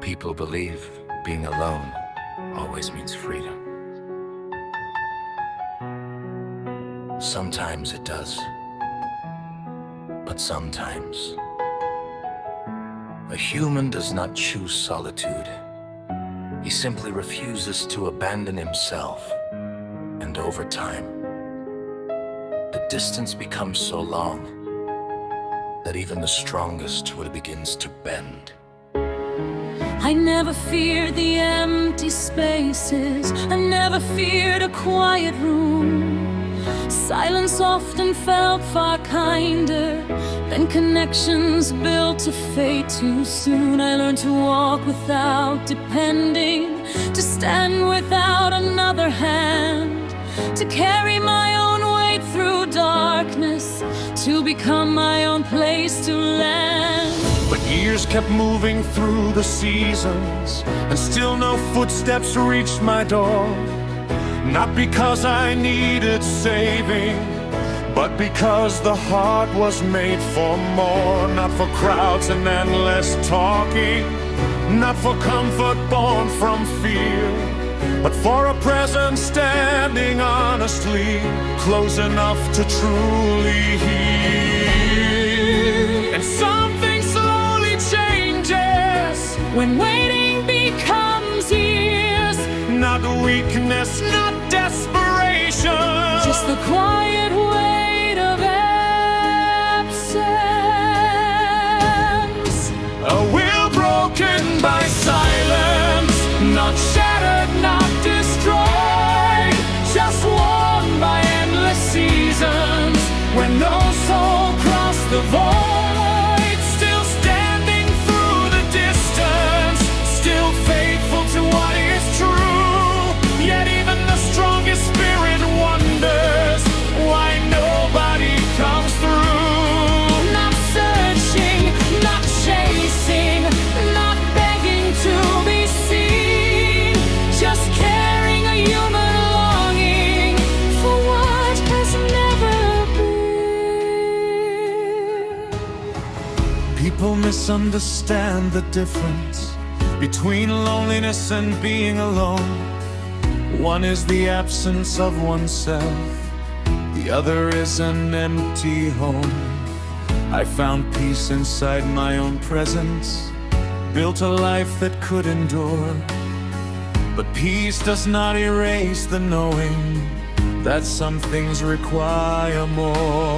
People believe being alone always means freedom. Sometimes it does, but sometimes a human does not choose solitude. He simply refuses to abandon himself, and over time, the distance becomes so long that even the strongest will begins to bend. I never feared the empty spaces, I never feared a quiet room. Silence often felt far kinder than connections built to fade too soon. I learned to walk without depending, to stand without another hand, to carry my own weight through darkness, to become my own place to land. But years kept moving through the seasons, and still no footsteps reached my door. Not because I needed saving, but because the heart was made for more. Not for crowds and endless talking, not for comfort born from fear, but for a presence standing honestly, close enough to truly hear. And something slowly changes when waiting becomes years. Not weakness, not desperation, just the quiet weight of absence. A will broken by silence, not shattered, not destroyed, just worn by endless seasons. When no soul crossed the void, still standing through the distance, still faithful to what is true. Yet even the strongest spirit wonders why nobody comes through. Not searching, not chasing, not begging to be seen, just carrying a human longing for what has never been. People misunderstand the difference between loneliness and being alone. One is the absence of oneself, the other is an empty home. I found peace inside my own presence, built a life that could endure. But peace does not erase the knowing that some things require more.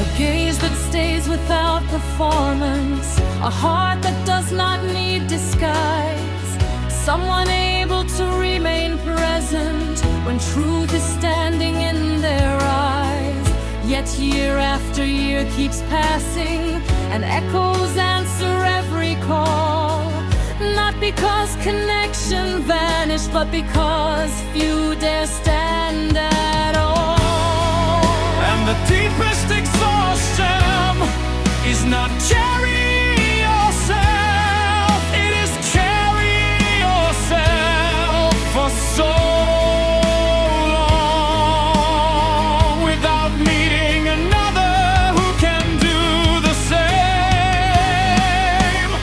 A gaze that stays without performance, a heart that does not need disguise, someone able to remain present when truth is standing in their eyes. Yet year after year keeps passing, and echoes answer every call. Not because connection vanished, but because few dare stand at all. And the deepest exhaustion is not carry yourself, it is carry yourself for so long without meeting another who can do the same.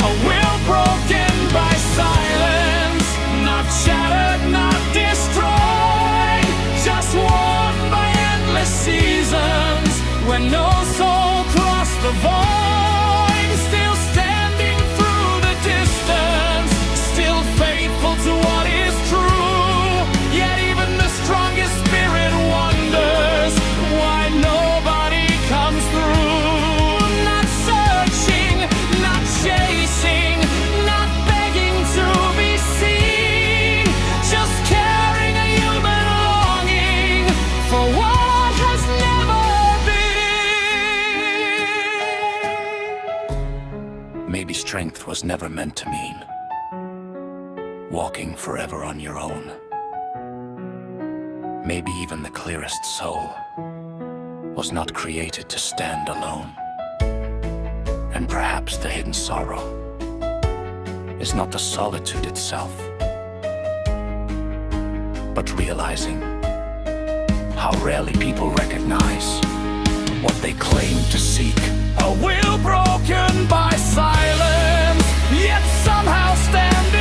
A will broken by silence, not shattered, not destroyed, just worn by endless seasons. When no soul crossed the void, still standing through the distance, still faithful to what is true. Yet even the strongest spirit wonders why nobody comes through. Not searching, not chasing, not begging to be seen, just carrying a human longing for what has never been. Maybe strength was never meant to mean walking forever on your own. Maybe even the clearest soul was not created to stand alone. And perhaps the hidden sorrow is not the solitude itself, but realizing how rarely people recognize what they claim to seek. A will broken by silence, yet somehow stand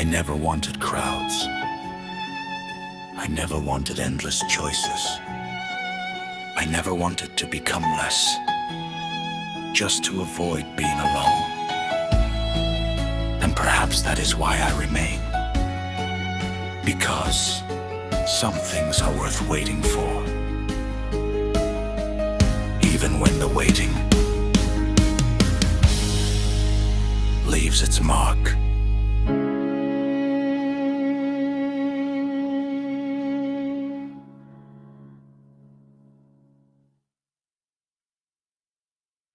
I never wanted crowds. I never wanted endless choices. I never wanted to become less, just to avoid being alone. And perhaps that is why I remain. Because some things are worth waiting for, even when the waiting leaves its mark.